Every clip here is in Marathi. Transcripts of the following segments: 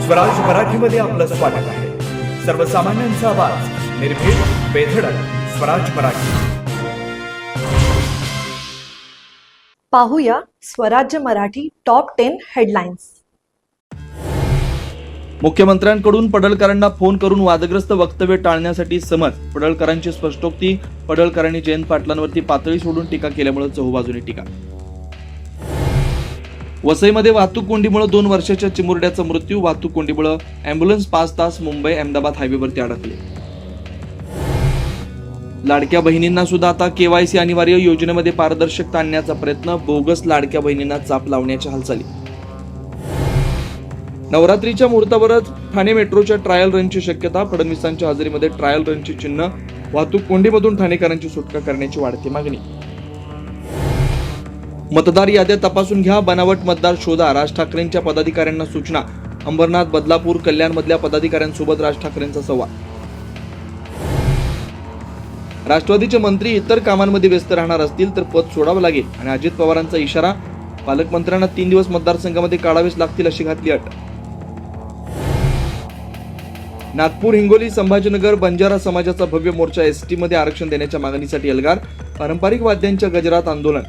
स्वराज मराठीमध्ये आपलं स्वागत आहे. सर्वसामान्यांचा आवाज, निर्भीड, बेधडक, स्वराज मराठी. पाहूया स्वराज्य मराठी टॉप 10 हेडलाईन्स. मुख्यमंत्र्यांकडून पडळकरांना फोन करून वादग्रस्त वक्तव्य टाळण्यासाठी समज. पडळकरांची स्पष्टोक्ती. पडळकरांनी जयंत पाटलांवरती पातळी सोडून टीका केल्यामुळे चहूबाजूने टीका. वसईमध्ये वाहतूक कोंडीमुळे 2 वर्षाच्या चिमुरड्याचा मृत्यू. वाहतूक कोंडीमुळे अँब्युलन्स 5 तास मुंबई अहमदाबाद हायवेवरती अडकले. लाडक्या बहिणींना सुद्धा आता केवायसी अनिवार्य. योजनेमध्ये पारदर्शकता आणण्याचा प्रयत्न. बोगस लाडक्या बहिणींना चाप लावण्याच्या हालचाली. नवरात्रीच्या मुहूर्तावरच ठाणे मेट्रोच्या ट्रायल रनची शक्यता. फडणवीसांच्या हजेरीमध्ये ट्रायल रनची चिन्ह. वाहतूक कोंडीमधून ठाणेकरांची सुटका करण्याची वाढती मागणी. मतदार याद्या तपासून घ्या. बनावट मतदार शोधा. राज ठाकरेंच्या पदाधिकाऱ्यांना सूचना. अंबरनाथ, बदलापूर, कल्याण मधल्या पदाधिकाऱ्यांसोबत राज ठाकरेंचा संवाद. राष्ट्रवादीचे मंत्री इतर कामांमध्ये व्यस्त राहणार असतील तर पद सोडावं लागेल आणि अजित पवारांचा इशारा. पालकमंत्र्यांना 3 दिवस मतदारसंघामध्ये काढावेच लागतील अशी घातली अट. नागपूर, हिंगोली, संभाजीनगर बंजारा समाजाचा भव्य मोर्चा. एसटी मध्ये आरक्षण देण्याच्या मागणीसाठी एल्गार. पारंपरिक वाद्यांच्या गजरात आंदोलन.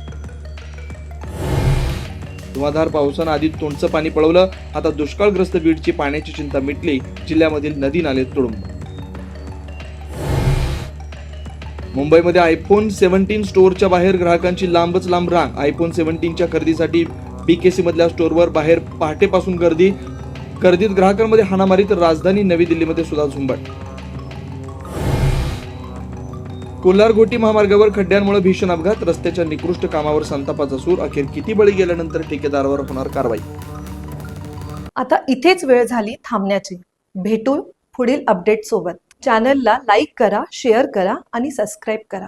धुवाधार पावसानं आधी तोंडचं पाणी पळवलं. आता दुष्काळग्रस्त बीडची पाण्याची चिंता मिटली. जिल्ह्यामधील नदी नाले तुडुंब. मुंबईमध्ये आयफोन 17 स्टोअरच्या बाहेर ग्राहकांची लांबच लांब रांग. आयफोन 17च्या खरेदीसाठी BKC मधल्या स्टोअरवर बाहेर पहाटेपासून गर्दी. गर्दीत ग्राहकांमध्ये हाणामारी तर राजधानी नवी दिल्लीमध्ये सुद्धा झुंबड. कोल्हार-घोटी महामार्गावर खड्ड्यांमुळे भीषण अपघात. रस्त्याच्या निकृष्ट कामावर संतापाचा सूर. अखेर किती बळी गेल्यानंतर ठेकेदारावर होणार कारवाई. आता इथेच वेळ झाली थांबण्याची. भेटू पुढील अपडेट सोबत. चॅनलला लाईक करा, शेअर करा आणि सबस्क्राईब करा.